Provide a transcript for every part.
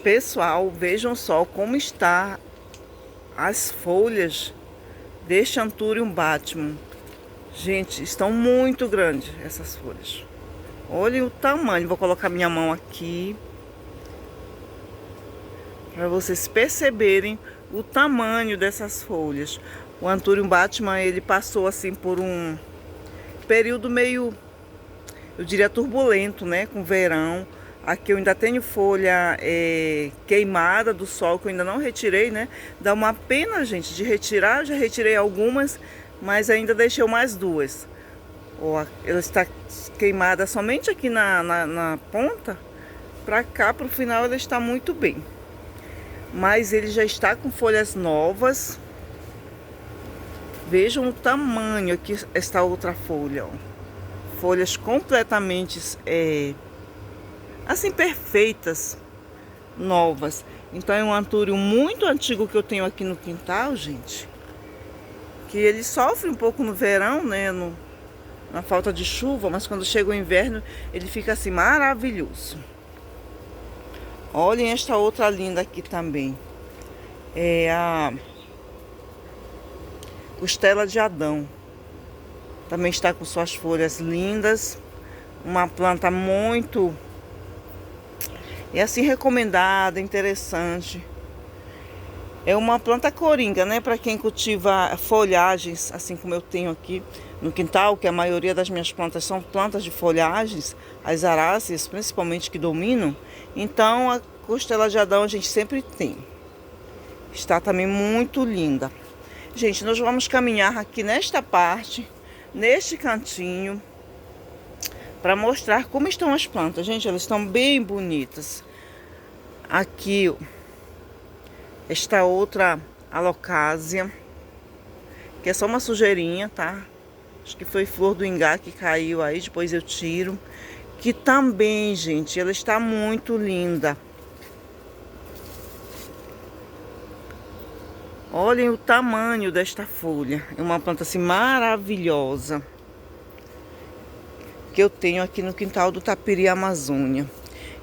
Pessoal, vejam só como está as folhas deste Anthurium Batman. Gente, estão muito grandes essas folhas. Olhem o tamanho. Vou colocar minha mão aqui para vocês perceberem o tamanho dessas folhas. O Anthurium Batman, ele passou assim por um período meio, eu diria, turbulento, né, com o verão. Aqui eu ainda tenho folha queimada do sol, que eu ainda não retirei, né? Dá uma pena, gente, de retirar. Já retirei algumas, mas ainda deixei mais duas. Ó, ela está queimada somente aqui na ponta. Pra cá, pro final, ela está muito bem. Mas ele já está com folhas novas. Vejam o tamanho aqui, esta outra folha, ó. Folhas completamente assim, perfeitas, novas. Então é um Anthurium muito antigo que eu tenho aqui no quintal, gente. Que ele sofre um pouco no verão, né, na falta de chuva, mas quando chega o inverno, ele fica assim maravilhoso. Olhem esta outra linda aqui também. É a Costela de Adão. Também está com suas folhas lindas. Uma planta muito assim recomendada, interessante. É uma planta coringa, né? Para quem cultiva folhagens, assim como eu tenho aqui no quintal, que a maioria das minhas plantas são plantas de folhagens, as aráceas principalmente que dominam. Então a Costela de Adão a gente sempre tem. Está também muito linda. Gente, nós vamos caminhar aqui nesta parte, neste cantinho, para mostrar como estão as plantas. Gente, elas estão bem bonitas. Aqui, esta outra Alocasia, que é só uma sujeirinha, tá? Acho que foi flor do ingá que caiu aí, depois eu tiro. Que também, gente, ela está muito linda. Olhem o tamanho desta folha. É uma planta assim maravilhosa que eu tenho aqui no quintal do Tapiri Amazônia.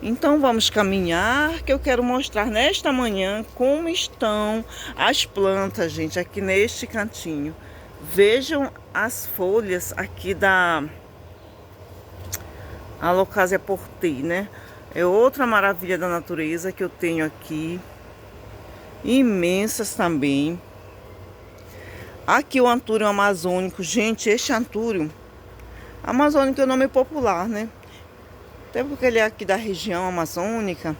Então vamos caminhar, que eu quero mostrar nesta manhã como estão as plantas, gente, aqui neste cantinho. Vejam as folhas aqui da Alocasia Portei, né? É outra maravilha da natureza que eu tenho aqui. Imensas também. Aqui o Anthurium amazônico. Gente, este Anthurium amazônico é o nome popular, né? Até porque ele é aqui da região amazônica.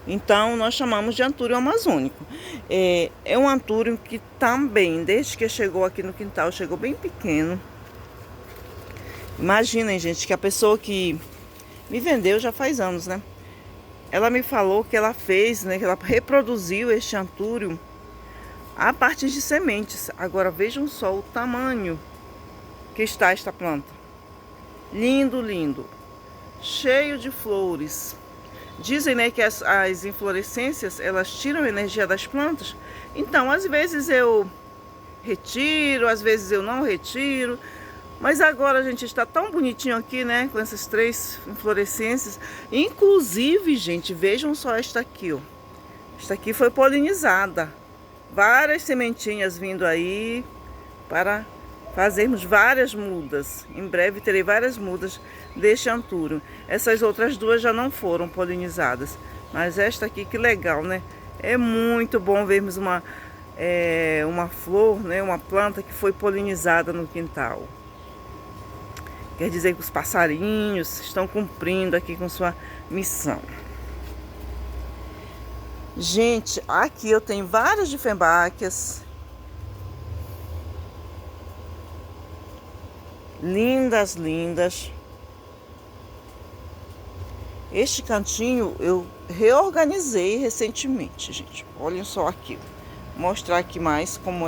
Então nós chamamos de Anthurium amazônico. É um Anthurium que também, desde que chegou aqui no quintal, chegou bem pequeno. Imaginem, gente, que a pessoa que me vendeu já faz anos, né? Ela me falou que ela fez, né? Que ela reproduziu este Anthurium a partir de sementes. Agora vejam só o tamanho que está esta planta. Lindo, lindo. Cheio de flores. Dizem, né, que as inflorescências, elas tiram a energia das plantas. Então, às vezes eu retiro, às vezes eu não retiro. Mas agora a gente está tão bonitinho aqui, né, com essas 3 inflorescências. Inclusive, gente, vejam só esta aqui, ó. Esta aqui foi polinizada. Várias sementinhas vindo aí para fazermos várias mudas. Em breve terei várias mudas deste Anthurium. Essas outras 2 já não foram polinizadas. Mas esta aqui, que legal, né? É muito bom vermos uma flor, né? Uma planta que foi polinizada no quintal. Quer dizer que os passarinhos estão cumprindo aqui com sua missão. Gente, aqui eu tenho várias difembáquias. Lindas, lindas. Este cantinho eu reorganizei recentemente, gente. Olhem só aqui. Vou mostrar aqui mais como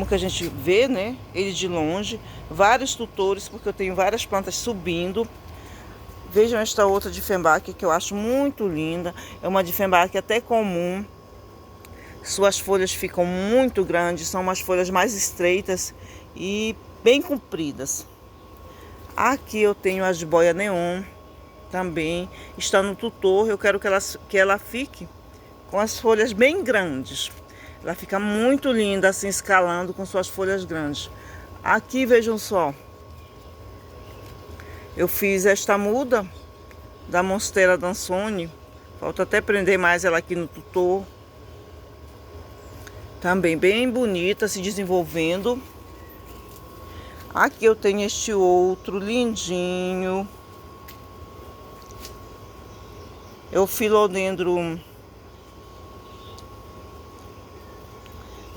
que a gente vê, né, ele de longe. Vários tutores, porque eu tenho várias plantas subindo. Vejam esta outra difembáquia que eu acho muito linda. É uma difembáquia até comum. Suas folhas ficam muito grandes, são umas folhas mais estreitas e bem compridas. Aqui eu tenho a jiboia neon também. Está no tutor, eu quero que ela fique com as folhas bem grandes. Ela fica muito linda assim, escalando com suas folhas grandes. Aqui, vejam só. Eu fiz esta muda da Monstera Dansone. Falta até prender mais ela aqui no tutor. Também bem bonita, se desenvolvendo. Aqui eu tenho este outro lindinho. É o Philodendron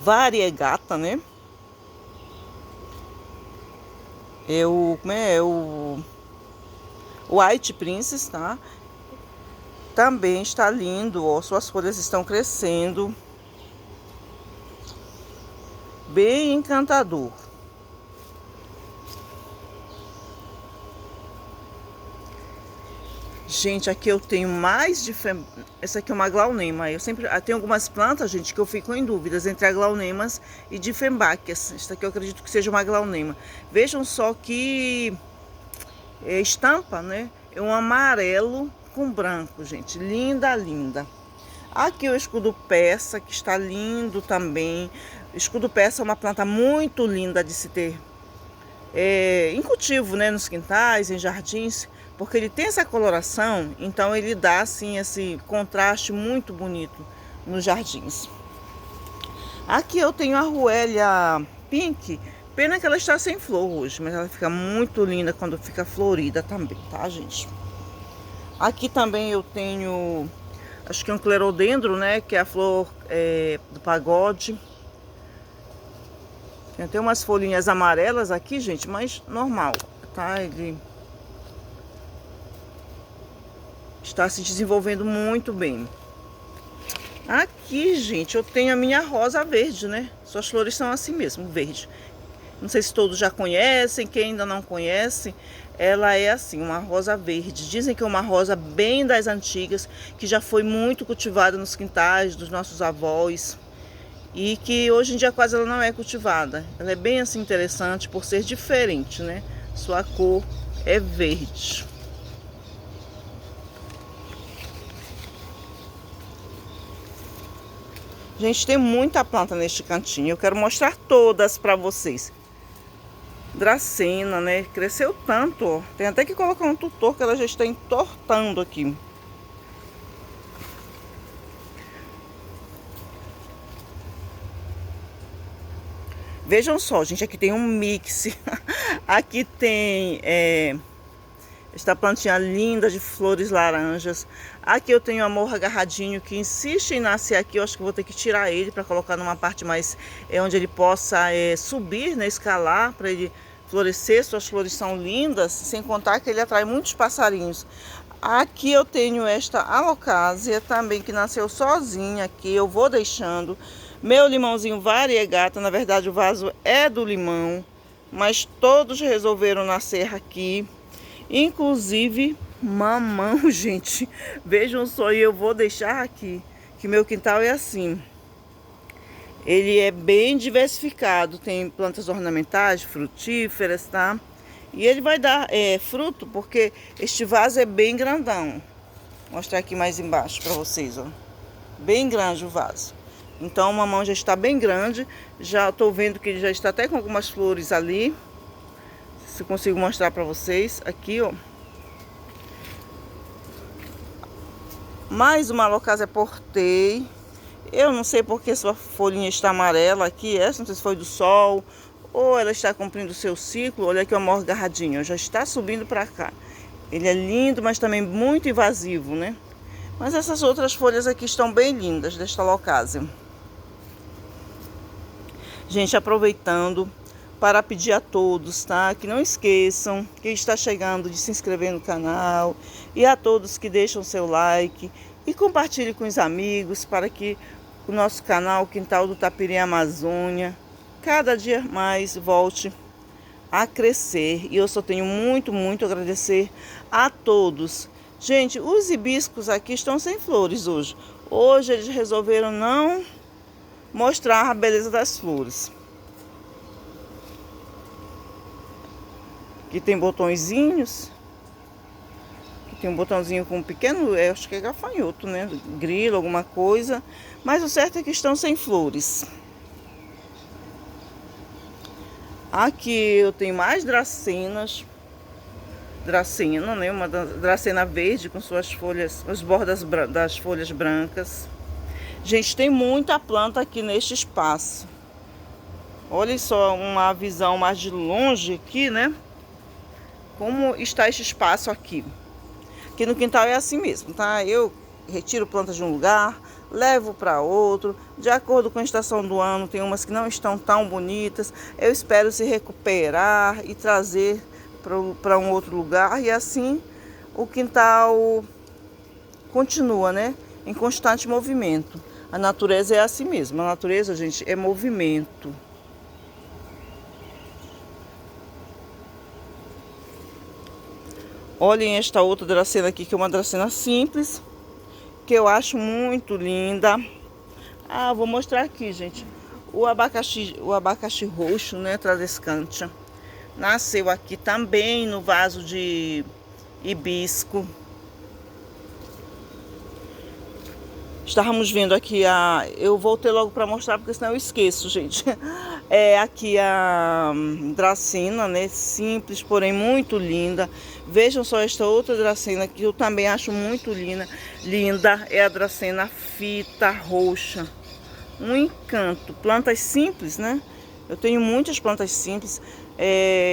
variegata, né? Como é o White Princess, tá? Também está lindo, ó, suas folhas estão crescendo. Bem encantador. Gente, aqui eu tenho mais de... Essa aqui é uma glaunema. Eu tenho algumas plantas, gente, que eu fico em dúvidas entre agraunemas e difembáceas. Esta aqui eu acredito que seja uma glaunema. Vejam só que estampa, né? É um amarelo com branco, gente. Linda, linda. Aqui o escudo persa, que está lindo também. O escudo persa é uma planta muito linda de se ter em cultivo, né? Nos quintais, em jardins. Porque ele tem essa coloração, então ele dá assim esse contraste muito bonito nos jardins. Aqui eu tenho a Ruélia Pink, pena que ela está sem flor hoje, mas ela fica muito linda quando fica florida também, tá, gente? Aqui também eu tenho, acho que é um clerodendro, né, que é a flor do pagode. Tem até umas folhinhas amarelas aqui, gente, mas normal, tá? Ele está se desenvolvendo muito bem. Aqui, gente, eu tenho a minha rosa verde, né? Suas flores são assim mesmo, verde. Não sei se todos já conhecem, quem ainda não conhece, ela é assim, uma rosa verde. Dizem que é uma rosa bem das antigas, que já foi muito cultivada nos quintais dos nossos avós. E que hoje em dia quase ela não é cultivada. Ela é bem assim interessante por ser diferente, né? Sua cor é verde. Gente, tem muita planta neste cantinho. Eu quero mostrar todas para vocês. Dracena, né? Cresceu tanto, ó. Tem até que colocar um tutor que ela já está entortando aqui. Vejam só, gente. Aqui tem um mix. Aqui tem... esta plantinha linda de flores laranjas. Aqui eu tenho amor agarradinho que insiste em nascer aqui. Eu acho que vou ter que tirar ele para colocar numa parte mais onde ele possa subir, né, escalar, para ele florescer. Suas flores são lindas, sem contar que ele atrai muitos passarinhos. Aqui eu tenho esta alocásia também que nasceu sozinha aqui. Eu vou deixando meu limãozinho variegata. Na verdade o vaso é do limão, mas todos resolveram nascer aqui. Inclusive mamão, gente. Vejam só, e eu vou deixar aqui que meu quintal é assim. Ele é bem diversificado. Tem plantas ornamentais, frutíferas, tá? E ele vai dar fruto porque este vaso é bem grandão. Vou mostrar aqui mais embaixo para vocês, ó. Bem grande o vaso. Então o mamão já está bem grande. Já estou vendo que ele já está até com algumas flores ali. Se eu consigo mostrar para vocês aqui, ó. Mais uma Alocasia Portei. Eu não sei porque sua folhinha está amarela aqui. Essa não sei se foi do sol ou ela está cumprindo o seu ciclo. Olha aqui o amor agarradinho, já está subindo para cá. Ele é lindo, mas também muito invasivo, né? Mas essas outras folhas aqui estão bem lindas desta Alocasia. Gente, aproveitando para pedir a todos, tá? Que não esqueçam, quem está chegando, de se inscrever no canal. E a todos que deixam seu like e compartilhe com os amigos para que o nosso canal Quintal do Tapirém Amazônia cada dia mais volte a crescer. E eu só tenho muito a agradecer a todos. Gente, os hibiscos aqui estão sem flores hoje. Hoje eles resolveram não mostrar a beleza das flores. Aqui tem botõezinhos. Aqui tem um botãozinho com um pequeno, acho que é gafanhoto, né? Grilo, alguma coisa. Mas o certo é que estão sem flores. Aqui eu tenho mais dracenas. Dracena, né? Uma dracena verde com suas folhas, as bordas das folhas brancas. Gente, tem muita planta aqui neste espaço. Olha só uma visão mais de longe aqui, né? Como está este espaço aqui. Aqui no quintal é assim mesmo, tá? Eu retiro plantas de um lugar, levo para outro. De acordo com a estação do ano, tem umas que não estão tão bonitas. Eu espero se recuperar e trazer para um outro lugar. E assim o quintal continua, né? Em constante movimento. A natureza é assim mesmo. A natureza, gente, é movimento. Olhem esta outra dracena aqui, que é uma dracena simples, que eu acho muito linda. Ah, vou mostrar aqui, gente. O abacaxi roxo, né, Tradescantia, nasceu aqui também no vaso de hibisco. Estávamos vendo aqui eu voltei logo para mostrar, porque senão eu esqueço, gente. É aqui a dracena, né? Simples, porém muito linda. Vejam só esta outra dracena que eu também acho muito linda. É a dracena fita roxa. Um encanto. Plantas simples, né? Eu tenho muitas plantas simples.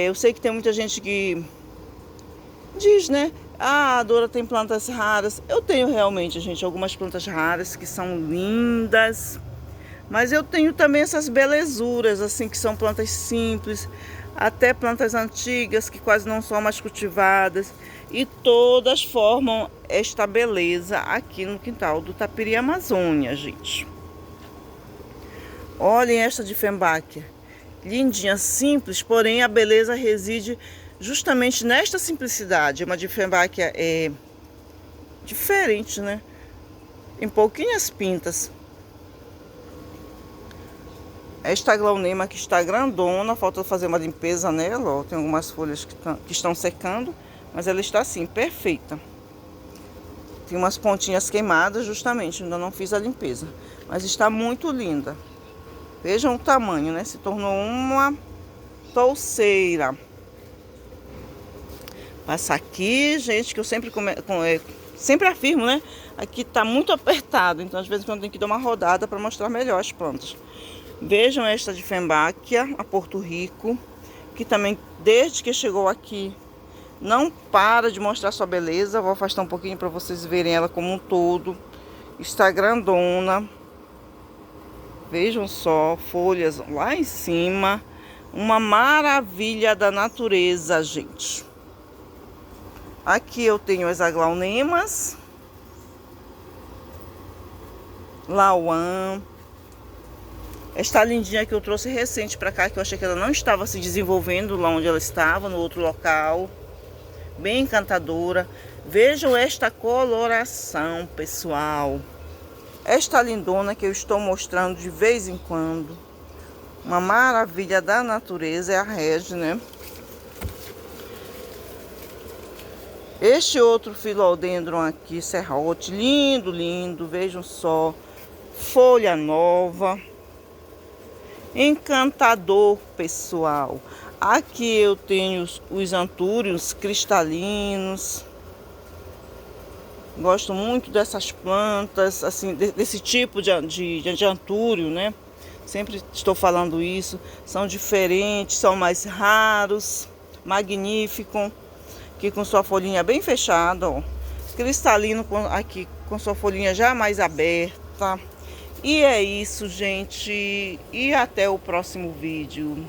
Eu sei que tem muita gente que diz, né? Ah, a Dora tem plantas raras. Eu tenho realmente, gente, algumas plantas raras que são lindas. Mas eu tenho também essas belezuras, assim, que são plantas simples. Até plantas antigas, que quase não são mais cultivadas. E todas formam esta beleza aqui no quintal do Tapiri Amazônia, gente. Olhem esta Dieffenbachia. Lindinha, simples, porém a beleza reside justamente nesta simplicidade. Uma Dieffenbachia diferente, né? Em pouquinhas pintas. Esta aglaonema que está grandona, falta fazer uma limpeza nela, ó. Tem algumas folhas que estão secando, mas ela está assim, perfeita. Tem umas pontinhas queimadas, justamente, ainda não fiz a limpeza. Mas está muito linda. Vejam o tamanho, né? Se tornou uma touceira. Passa aqui, gente, que eu sempre afirmo, né? Aqui tá muito apertado, então às vezes eu tenho que dar uma rodada para mostrar melhor as plantas. Vejam esta Dieffenbachia, a Porto Rico, que também, desde que chegou aqui, não para de mostrar sua beleza. Vou afastar um pouquinho para vocês verem ela como um todo. Está grandona. Vejam só, folhas lá em cima. Uma maravilha da natureza, gente. Aqui eu tenho as aglaunemas, lauan. Esta lindinha que eu trouxe recente para cá, que eu achei que ela não estava se desenvolvendo lá onde ela estava, no outro local. Bem encantadora. Vejam esta coloração, pessoal. Esta lindona que eu estou mostrando de vez em quando. Uma maravilha da natureza é a Regi, né? Este outro Philodendron aqui, serrote, lindo, lindo. Vejam só. Folha nova. Encantador, pessoal. Aqui eu tenho os antúrios cristalinos. Gosto muito dessas plantas, assim, desse tipo de antúrio, né? Sempre estou falando isso. São diferentes, são mais raros. Magnífico. Aqui com sua folhinha bem fechada, ó. Cristalino aqui com sua folhinha já mais aberta. E é isso, gente. E até o próximo vídeo.